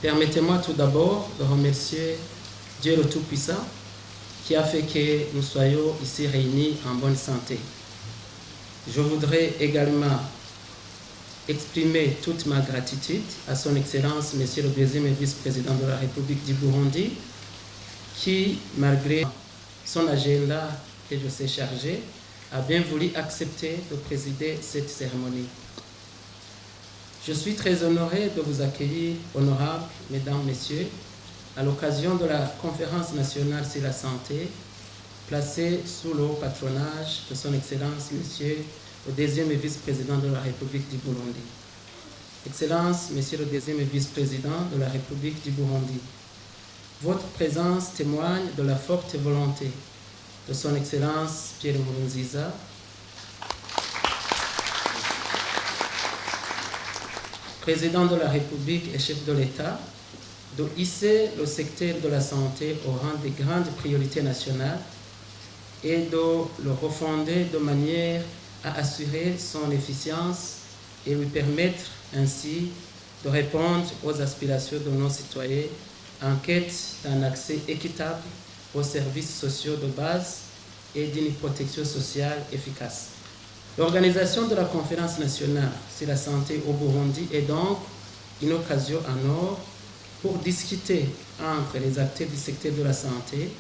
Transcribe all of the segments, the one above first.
Permettez-moi tout d'abord de remercier Dieu le Tout-Puissant qui a fait que nous soyons ici réunis en bonne santé. Je voudrais également exprimer toute ma gratitude à son Excellence, Monsieur le deuxième vice-président de la République du Burundi, qui, malgré son agenda que je sais chargé, a bien voulu accepter de présider cette cérémonie. Je suis très honoré de vous accueillir, honorables mesdames, messieurs, à l'occasion de la conférence nationale sur la santé, placée sous le patronage de son Excellence, Monsieur le deuxième vice-président de la République du Burundi. Excellence, Monsieur le deuxième vice-président de la République du Burundi, votre présence témoigne de la forte volonté de son Excellence Pierre Nkurunziza, président de la République et chef de l'État, de hisser le secteur de la santé au rang des grandes priorités nationales et de le refonder de manière à assurer son efficience et lui permettre ainsi de répondre aux aspirations de nos citoyens en quête d'un accès équitable aux services sociaux de base et d'une protection sociale efficace. L'organisation de la conférence nationale sur la santé au Burundi est donc une occasion en or pour discuter entre les acteurs du secteur de la santé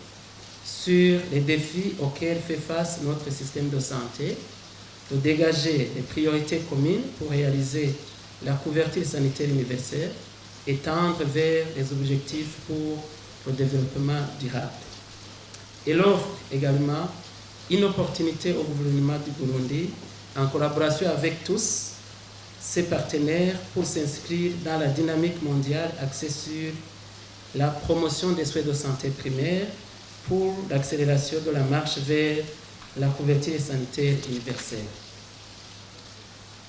sur les défis auxquels fait face notre système de santé, de dégager des priorités communes pour réaliser la couverture sanitaire universelle et tendre vers les objectifs pour le développement durable. Elle offre également une opportunité au gouvernement du Burundi, en collaboration avec tous ses partenaires, pour s'inscrire dans la dynamique mondiale axée sur la promotion des soins de santé primaires pour l'accélération de la marche vers la couverture sanitaire universelle.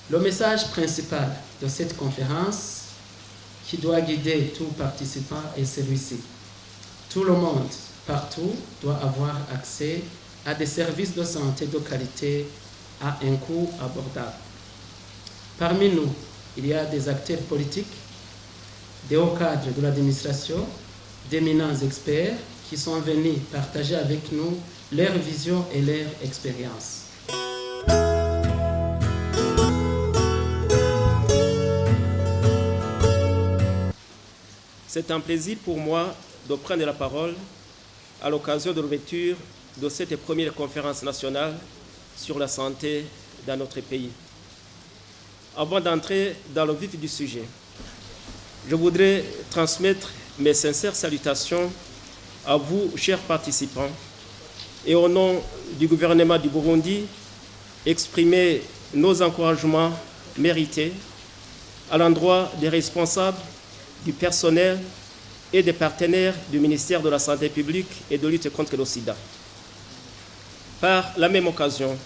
Le message principal de cette conférence qui doit guider tout participant est celui-ci. Tout le monde, partout, doit avoir accès à des services de santé de qualité à un coût abordable. Parmi nous, il y a des acteurs politiques, des hauts cadres de l'administration, d'éminents experts qui sont venus partager avec nous leur vision et leur expérience. C'est un plaisir pour moi de prendre la parole à l'occasion de l'ouverture de cette première conférence nationale sur la santé dans notre pays. Avant d'entrer dans le vif du sujet, je voudrais transmettre mes sincères salutations à vous, chers participants, et au nom du gouvernement du Burundi, exprimer nos encouragements mérités à l'endroit des responsables, du personnel et des partenaires du ministère de la Santé publique et de lutte contre le sida. Par la même occasion,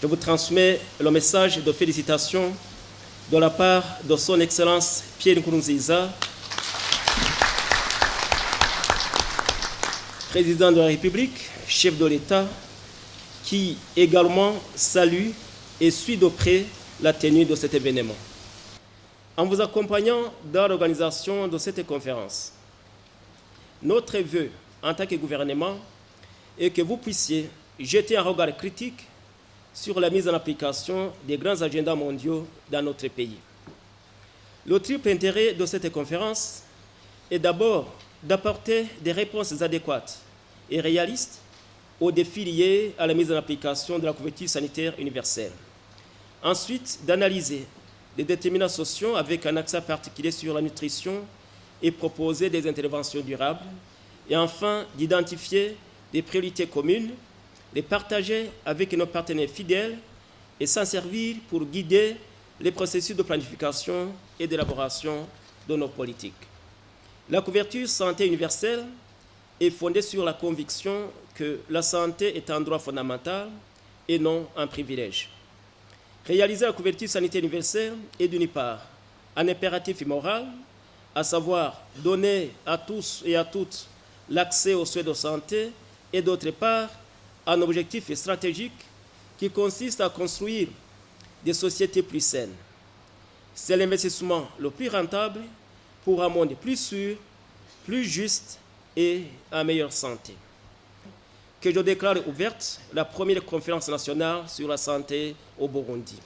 je vous transmets le message de félicitations de la part de son Excellence Pierre Nkurunziza, président de la République, chef de l'État, qui également salue et suit de près la tenue de cet événement. En vous accompagnant dans l'organisation de cette conférence, notre vœu en tant que gouvernement est que vous puissiez jeter un regard critique sur la mise en application des grands agendas mondiaux dans notre pays. Le triple intérêt de cette conférence est d'abord d'apporter des réponses adéquates et réalistes aux défis liés à la mise en application de la couverture sanitaire universelle. Ensuite, d'analyser les déterminants sociaux avec un accent particulier sur la nutrition et proposer des interventions durables. Et enfin, d'identifier des priorités communes, les partager avec nos partenaires fidèles et s'en servir pour guider les processus de planification et d'élaboration de nos politiques. La couverture santé universelle est fondée sur la conviction que la santé est un droit fondamental et non un privilège. Réaliser la couverture sanitaire universelle est d'une part un impératif moral, à savoir donner à tous et à toutes l'accès aux soins de santé, et d'autre part un objectif stratégique qui consiste à construire des sociétés plus saines. C'est l'investissement le plus rentable pour un monde plus sûr, plus juste et en meilleure santé. Que je déclare ouverte la première conférence nationale sur la santé au Burundi.